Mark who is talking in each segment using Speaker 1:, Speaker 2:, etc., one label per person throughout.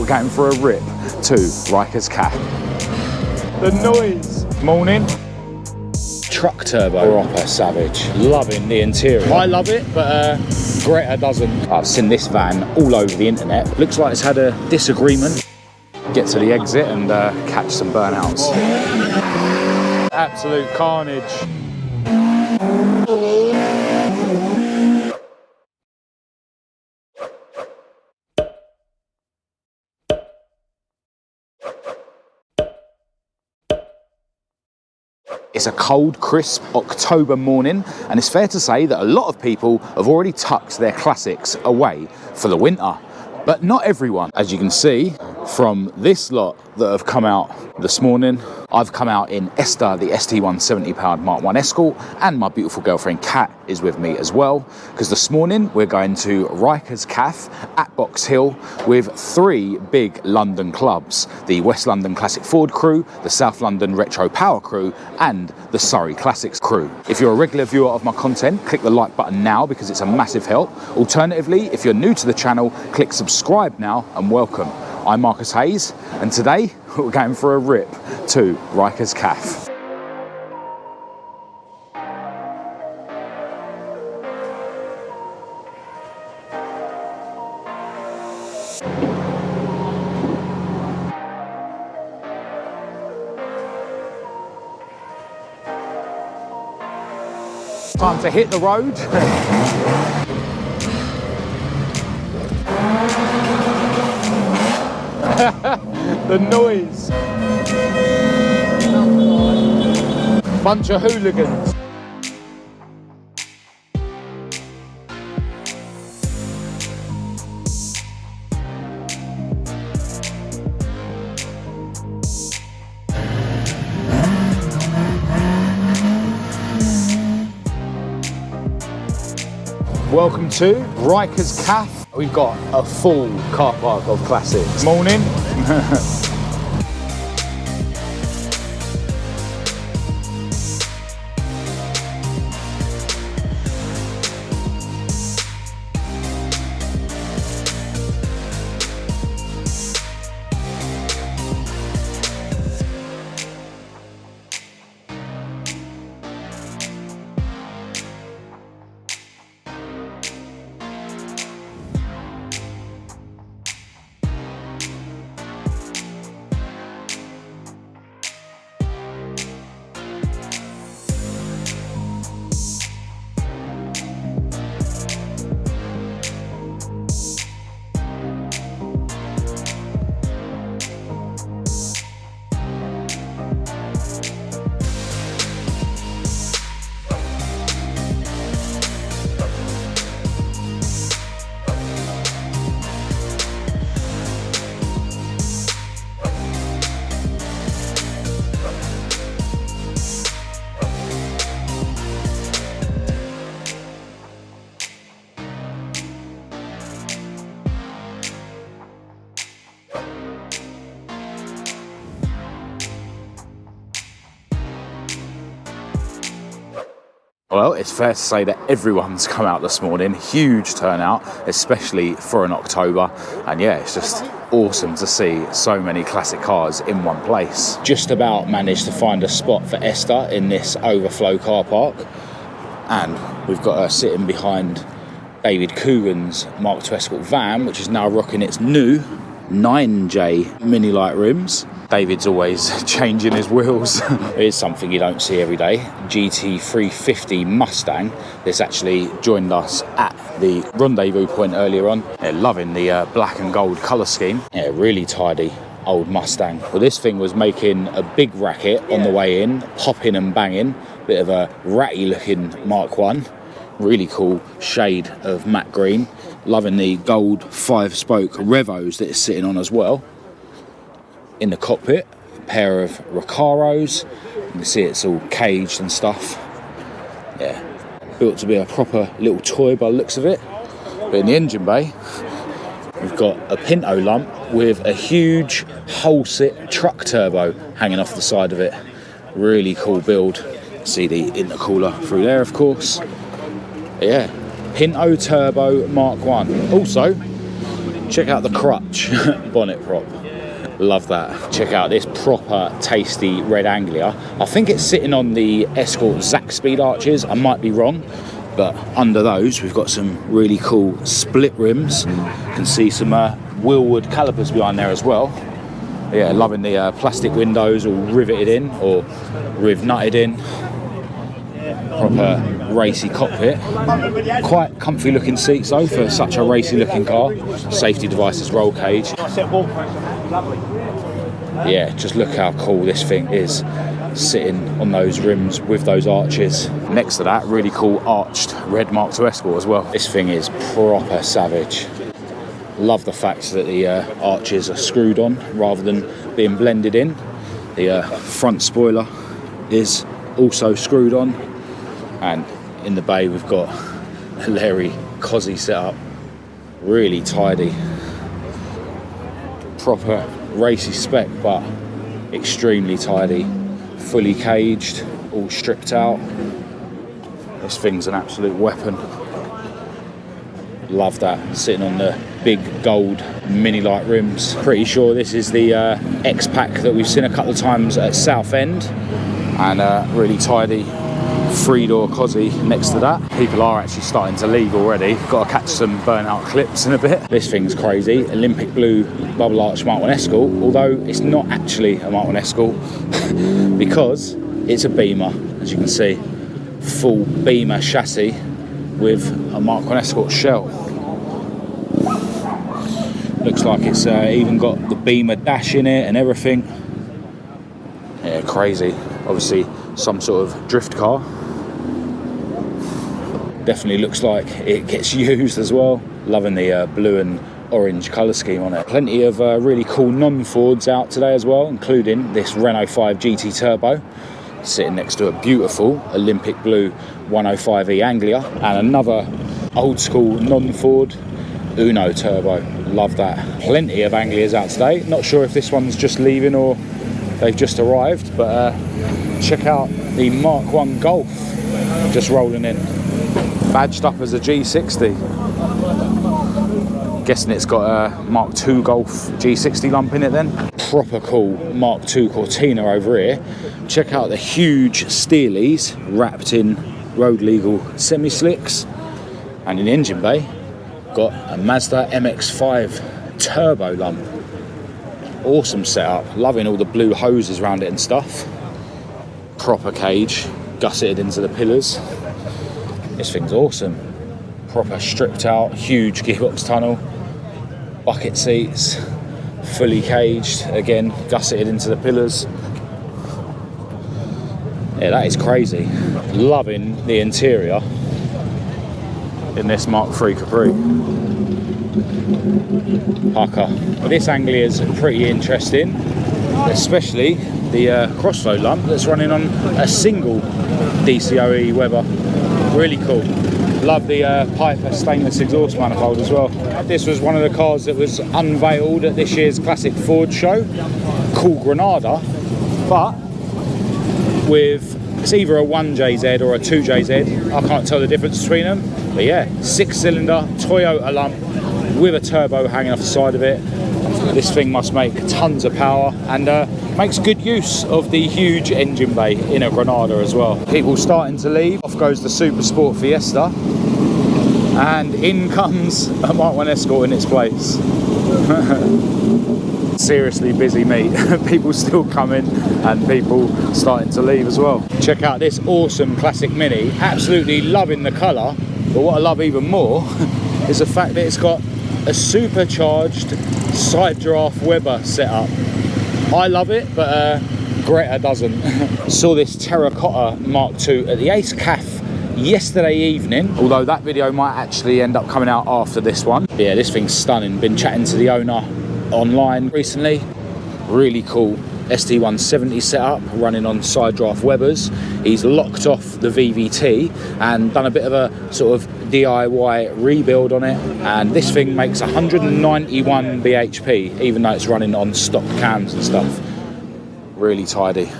Speaker 1: we're going for a rip to Ryka's Cafe. The noise. Morning. Truck turbo, proper savage. Loving the interior. I love it, but Greta doesn't. I've seen this van all over the internet. Looks like it's had a disagreement. Get to the exit and catch some burnouts. Absolute carnage. It's a cold, crisp October morning, and it's fair to say that a lot of people have already tucked their classics away for the winter. But not everyone. As you can see from this lot that have come out this morning, I've come out in INSTA, the ST170 powered Mark 1 Escort, and my beautiful girlfriend Kat is with me as well, because this morning we're going to Ryka's Cafe at Box Hill with 3 big London clubs: the West London Classic Ford crew, the South London Retro Power crew, and the Surrey Classics crew. If you're a regular viewer of my content, click the like button now because it's a massive help. Alternatively, if you're new to the channel, click subscribe now and welcome. I'm Marcus Hayes, and today we're going for a rip to Ryka's Cafe. Time to hit the road. The noise. Bunch of hooligans. Welcome to Ryka's Cafe. We've got a full car park of classics. Morning. Well, it's fair to say that everyone's come out this morning. Huge turnout, especially for an October. And yeah, it's just awesome to see so many classic cars in one place. Just about managed to find a spot for Esther in this overflow car park. And we've got her sitting behind David Coogan's Mark II Escort van, which is now rocking its new 9J mini light rims. David's always changing his wheels. Here's something you don't see every day. GT350 Mustang. This actually joined us at the rendezvous point earlier on. Yeah, loving the black and gold colour scheme. Yeah, really tidy old Mustang. Well, this thing was making a big racket on the way in, popping and banging. Bit of a ratty looking Mark 1. Really cool shade of matte green. Loving the gold 5-spoke Revos that it's sitting on as well. In the cockpit, a pair of Recaros. You can see it's all caged and stuff. Yeah, built to be a proper little toy by the looks of it. But in the engine bay, we've got a Pinto lump with a huge whole-sit truck turbo hanging off the side of it. Really cool build. See the intercooler through there, of course. But yeah, Pinto Turbo Mark 1. Also, Check out the crutch bonnet prop. Love that. Check out this proper tasty red Anglia. I think it's sitting on the Escort Zack Speed arches. I might be wrong, but under those we've got some really cool split rims. You can see some Willwood calipers behind there as well. Yeah, loving the plastic windows all riveted in or riv nutted in. Proper racy cockpit. Quite comfy looking seats though for such a racy looking car. Safety devices, roll cage. Yeah, just look how cool this thing is sitting on those rims with those arches. Next to that, really cool arched red Mark II Escort as well. This thing is proper savage. Love the fact that the arches are screwed on rather than being blended in. The front spoiler is also screwed on. And in the bay we've got a Larry Cozzy setup. Really tidy. Proper racy spec, but extremely tidy. Fully caged, all stripped out. This thing's an absolute weapon. Love that, sitting on the big gold mini light rims. Pretty sure this is the X-Pack that we've seen a couple of times at Southend. And really tidy 3-door Cozzy next to that. People are actually starting to leave already. Got to catch some burnout clips in a bit. This thing's crazy. Olympic blue bubble arch Mark I Escort, although it's not actually a Mark I Escort because it's a Beamer, as you can see. Full Beamer chassis with a Mark I Escort shell. Looks like it's even got the Beamer dash in it and everything. Yeah, crazy. Obviously some sort of drift car. Definitely looks like it gets used as well. Loving the blue and orange colour scheme on it. Plenty of really cool non-Fords out today as well, including this Renault 5 GT Turbo, sitting next to a beautiful Olympic blue 105e Anglia, and another old school non-Ford Uno Turbo. Love that. Plenty of Anglias out today. Not sure if this one's just leaving or they've just arrived, but check out the Mark I Golf just rolling in. Badged up as a G60. Guessing it's got a Mark II Golf G60 lump in it then. Proper cool Mark II Cortina over here. Check out the huge Steelies wrapped in road legal semi-slicks. And in the engine bay, got a Mazda MX-5 turbo lump. Awesome setup. Loving all the blue hoses around it and stuff. Proper cage, gusseted into the pillars. This thing's awesome. Proper stripped out, huge gearbox tunnel, bucket seats, fully caged, again, gusseted into the pillars. Yeah, that is crazy. Loving the interior in this Mark III Capri. Pucker. Well, this Anglia is pretty interesting, especially the crossflow lump that's running on a single DCOE Weber. Really cool. Love the Piper stainless exhaust manifold as well. This was one of the cars that was unveiled at this year's Classic Ford show, called Granada, but with, it's either a 1JZ or a 2JZ. I can't tell the difference between them, but yeah, 6-cylinder Toyota lump with a turbo hanging off the side of it. This thing must make tons of power and makes good use of the huge engine bay in a Granada as well. People starting to leave. Off goes the Super Sport Fiesta, and in comes a Mark I Escort in its place. Seriously busy meet. People still coming and people starting to leave as well. Check out this awesome classic Mini. Absolutely loving the colour, but what I love even more is the fact that it's got a supercharged side draft Weber setup. I love it, but Greta doesn't. Saw this terracotta Mark II at the Ace Cafe yesterday evening, although that video might actually end up coming out after this one. Yeah, this thing's stunning. Been chatting to the owner online recently. Really cool ST170 setup running on side draft Webers. He's locked off the VVT and done a bit of a sort of DIY rebuild on it, and this thing makes 191 bhp even though it's running on stock cams and stuff. Really tidy.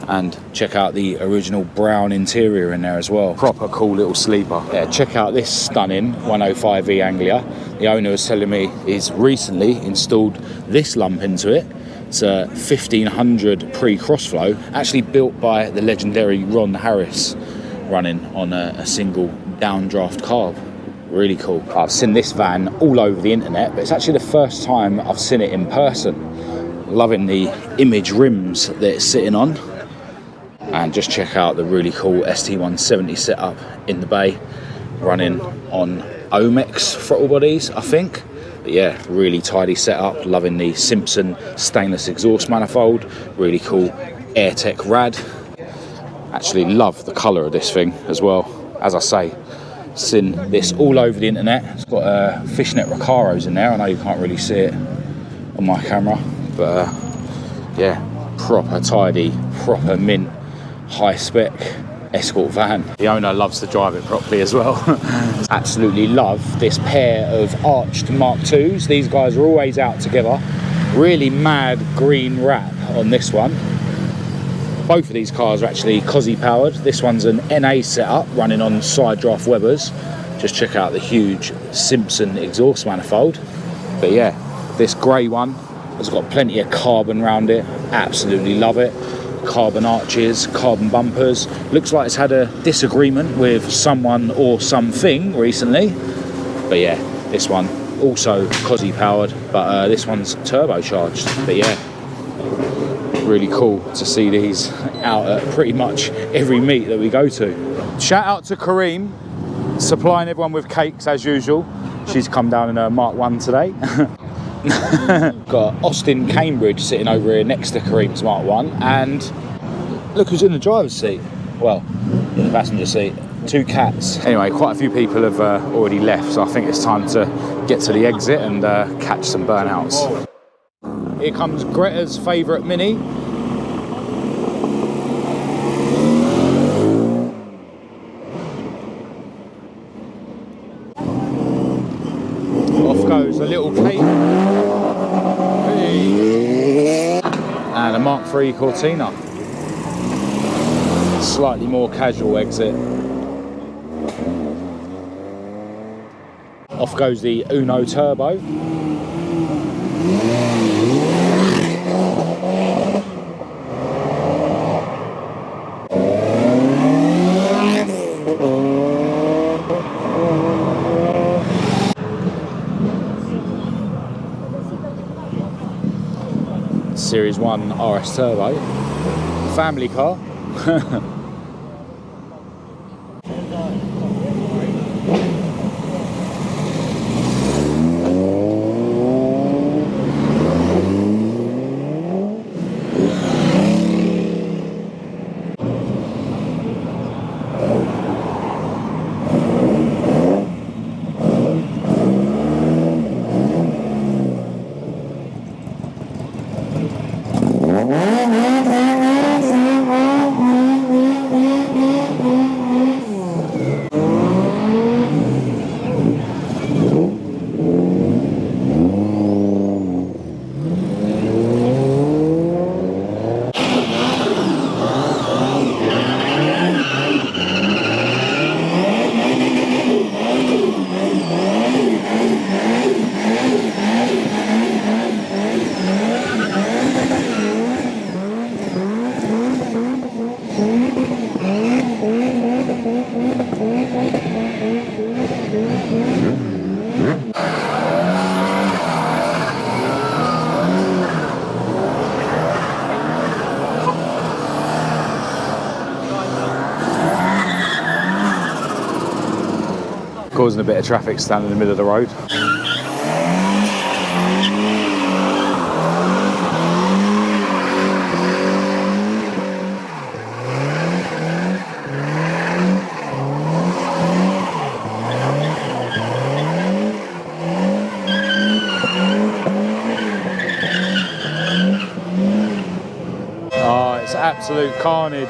Speaker 1: And check out the original brown interior in there as well. Proper cool little sleeper. Yeah, check out this stunning 105E Anglia. The owner was telling me he's recently installed this lump into it. It's a 1500 pre-crossflow, actually built by the legendary Ron Harris, running on a single downdraft carb. Really cool. I've seen this van all over the internet, but it's actually the first time I've seen it in person. Loving the image rims that it's sitting on. And just check out the really cool ST170 setup in the bay, running on Omex throttle bodies, I think. But yeah, really tidy setup. Loving the Simpson stainless exhaust manifold. Really cool AirTech rad. Actually love the colour of this thing as well. As I say, seen this all over the internet. It's got fishnet Recaros in there. I know you can't really see it on my camera, but yeah, proper tidy, proper mint, high spec escort van. The owner loves to drive it properly as well. Absolutely love this pair of arched Mark IIs. These guys are always out together. Really mad green wrap on this one. Both of these cars are actually Cosy powered. This one's an NA setup running on side draft Webers. Just check out the huge Simpson exhaust manifold. But yeah, this grey one has got plenty of carbon around it. Absolutely love it. Carbon arches, carbon bumpers. Looks like it's had a disagreement with someone or something recently. But yeah, this one also Cosy powered, but this one's turbocharged. But yeah, really cool to see these out at pretty much every meet that we go to. Shout out to Kareem, supplying everyone with cakes as usual. She's come down in her Mark 1 today. Got Austin Cambridge sitting over here next to Kareem's Mark 1, and look who's in the driver's seat. Well, in the passenger seat. Two cats. Anyway, quite a few people have already left, so I think it's time to get to the exit and catch some burnouts. Here comes Greta's favourite Mini. Off goes a little Kate. And a Mark III Cortina. Slightly more casual exit. Off goes the Uno Turbo. Series 1 RS Turbo. Family car. Causing a bit of traffic standing in the middle of the road. Oh, it's absolute carnage.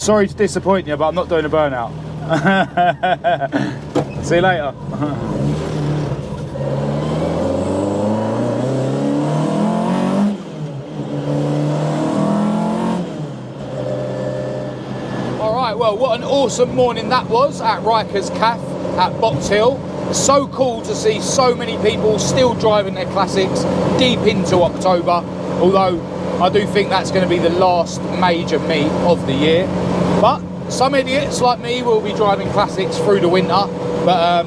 Speaker 1: Sorry to disappoint you, but I'm not doing a burnout. See you later. Alright, well, what an awesome morning that was at Ryka's Cafe at Box Hill. So cool to see so many people still driving their classics deep into October, although I do think that's going to be the last major meet of the year. But some idiots like me will be driving classics through the winter, but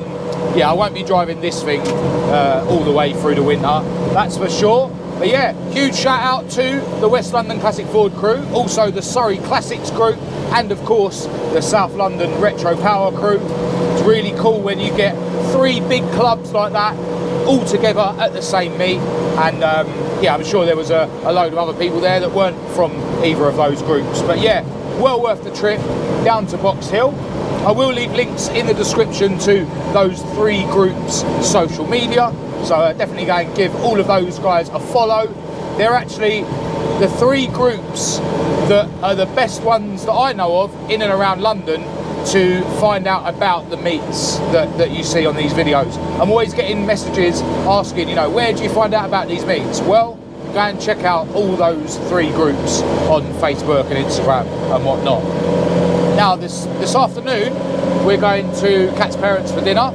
Speaker 1: yeah, I won't be driving this thing all the way through the winter, that's for sure. But yeah, huge shout out to the West London Classic Ford crew, also the Surrey Classics group, and of course the South London Retro Power crew. It's really cool when you get 3 big clubs like that all together at the same meet, and yeah, I'm sure there was a load of other people there that weren't from either of those groups. But yeah, well worth the trip down to Box Hill. I will leave links in the description to those 3 groups' social media, so definitely go and give all of those guys a follow. They're actually the 3 groups that are the best ones that I know of in and around London to find out about the meets that you see on these videos. I'm always getting messages asking, you know, where do you find out about these meets? Well, go and check out all those 3 groups on Facebook and Instagram and whatnot. Now this afternoon we're going to Cat's parents for dinner,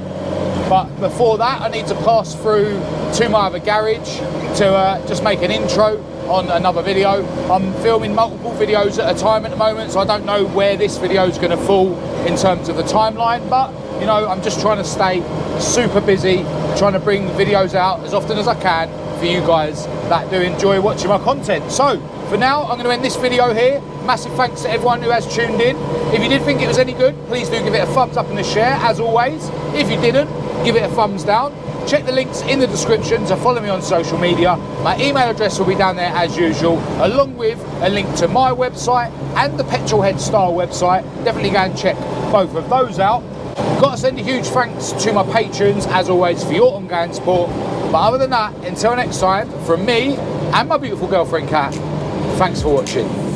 Speaker 1: but before that I need to pass through to my other garage to just make an intro on another video. I'm filming multiple videos at a time at the moment, so I don't know where this video is going to fall in terms of the timeline, but you know, I'm just trying to stay super busy, trying to bring videos out as often as I can for you guys that do enjoy watching my content. So for now, I'm going to end this video here. Massive thanks to everyone who has tuned in. If you did think it was any good, please do give it a thumbs up and a share, as always. If you didn't, give it a thumbs down. Check the links in the description to follow me on social media. My email address will be down there as usual, along with a link to my website and the Petrolhead Style website. Definitely go and check both of those out. Got to send a huge thanks to my patrons, as always, for your ongoing support. But other than that, until next time, from me and my beautiful girlfriend Kat, thanks for watching.